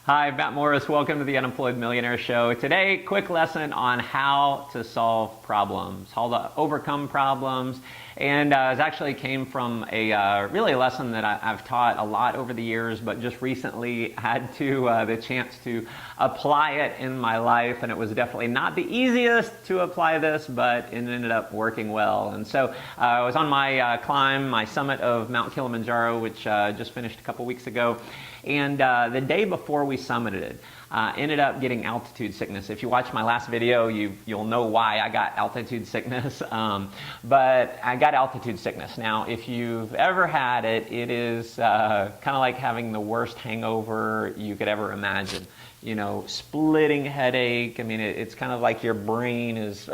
Hi, Matt Morris. Welcome to the Unemployed Millionaire Show. Today, quick lesson on how to solve problems, how to overcome problems. And it actually came from a really lesson that I've taught a lot over the years, but just recently had the chance to apply it in my life. And it was definitely not the easiest to apply this, but it ended up working well. And so I was on my climb, my summit of Mount Kilimanjaro, which just finished a couple weeks ago. And the day before we summited it, ended up getting altitude sickness. If you watch my last video, you'll know why I got altitude sickness. But I got altitude sickness. Now, if you've ever had it, it is kind of like having the worst hangover you could ever imagine. You know, splitting headache. I mean, it's kind of like your brain is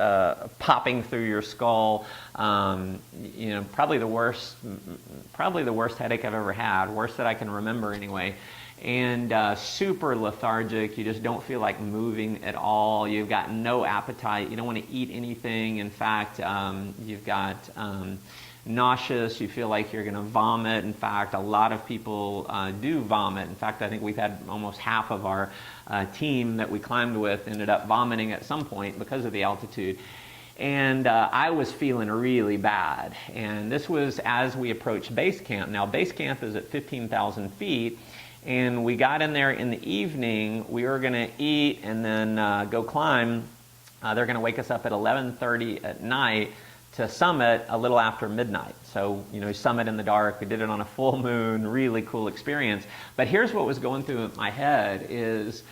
popping through your skull. You know, probably the worst headache I've ever had, worst that I can remember anyway. And super lethargic. You just don't feel like moving at all. You've got no appetite. You don't want to eat anything. In fact, you've got nauseous. You feel like you're going to vomit. In fact, a lot of people do vomit. In fact, I think we've had almost half of our team that we climbed with ended up vomiting at some point because of the altitude. And I was feeling really bad. And this was as we approached base camp. Now, base camp is at 15,000 feet. And we got in there in the evening. We were going to eat and then go climb. They're going to wake us up at 11:30 at night to summit a little after midnight. So, you know, summit in the dark. We did it on a full moon, really cool experience. But here's what was going through my head is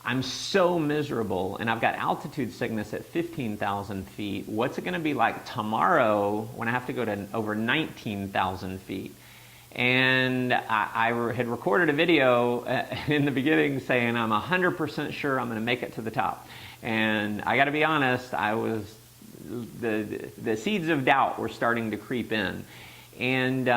I'm so miserable and I've got altitude sickness at 15,000 feet. What's it going to be like tomorrow when I have to go to over 19,000 feet? And I had recorded a video in the beginning saying I'm 100% sure I'm going to make it to the top. And I got to be honest, the seeds of doubt were starting to creep in. And,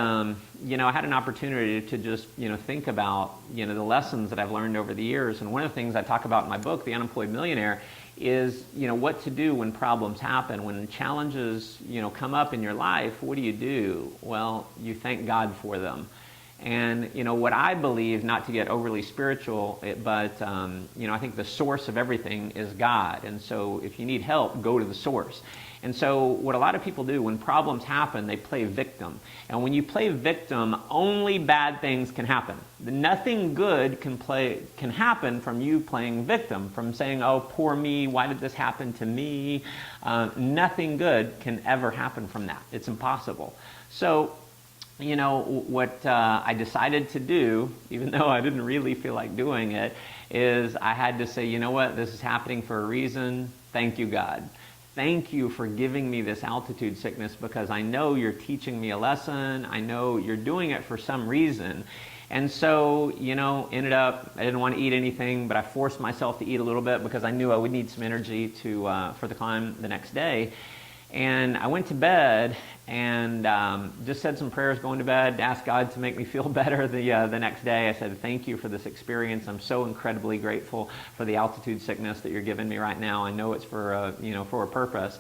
you know, I had an opportunity to just, you know, think about, you know, the lessons that I've learned over the years. And one of the things I talk about in my book, The Unemployed Millionaire, is, you know, what to do when problems happen, when challenges, you know, come up in your life. What do? Well, you thank God for them. And, you know, what I believe, not to get overly spiritual, but, you know, I think the source of everything is God. And so if you need help, go to the source. And so what a lot of people do when problems happen, they play victim. And when you play victim, only bad things can happen. Nothing good can happen from you playing victim, from saying, oh, poor me, why did this happen to me? Nothing good can ever happen from that. It's impossible. So, you know, what I decided to do, even though I didn't really feel like doing it, is I had to say, you know what, this is happening for a reason. Thank you, God. Thank you for giving me this altitude sickness because I know you're teaching me a lesson. I know you're doing it for some reason. And so, you know, ended up, I didn't want to eat anything, but I forced myself to eat a little bit because I knew I would need some energy for the climb the next day. And I went to bed and just said some prayers going to bed, asked God to make me feel better the next day. I said, thank you for this experience. I'm so incredibly grateful for the altitude sickness that you're giving me right now. I know it's for, you know, for a purpose.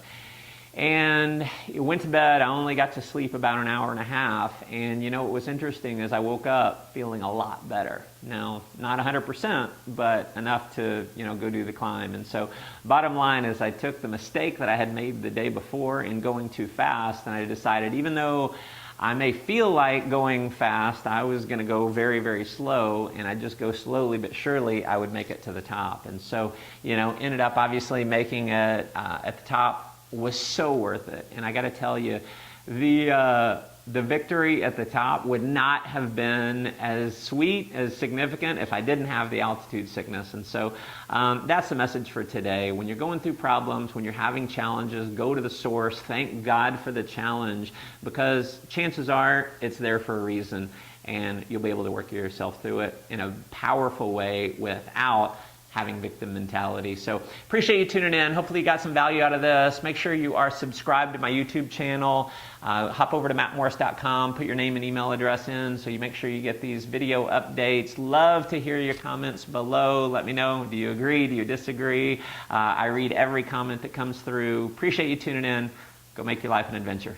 And went to bed. I only got to sleep about an hour and a half. And, you know, what was interesting is I woke up feeling a lot better. Now, not 100%, but enough to, you know, go do the climb. And so bottom line is I took the mistake that I had made the day before in going too fast. And I decided even though I may feel like going fast, I was going to go very, very slow. And I'd just go slowly but surely, I would make it to the top. And so, you know, ended up obviously making it at the top. Was so worth it. And I got to tell you, the victory at the top would not have been as sweet, as significant if I didn't have the altitude sickness. And so that's the message for today. When you're going through problems, when you're having challenges, go to the source. Thank God for the challenge because chances are it's there for a reason and you'll be able to work yourself through it in a powerful way without having victim mentality. So appreciate you tuning in. Hopefully you got some value out of this. Make sure you are subscribed to my YouTube channel. Hop over to mattmorris.com, put your name and email address in so you make sure you get these video updates. Love to hear your comments below. Let me know, do you agree, do you disagree? I read every comment that comes through. Appreciate you tuning in. Go make your life an adventure.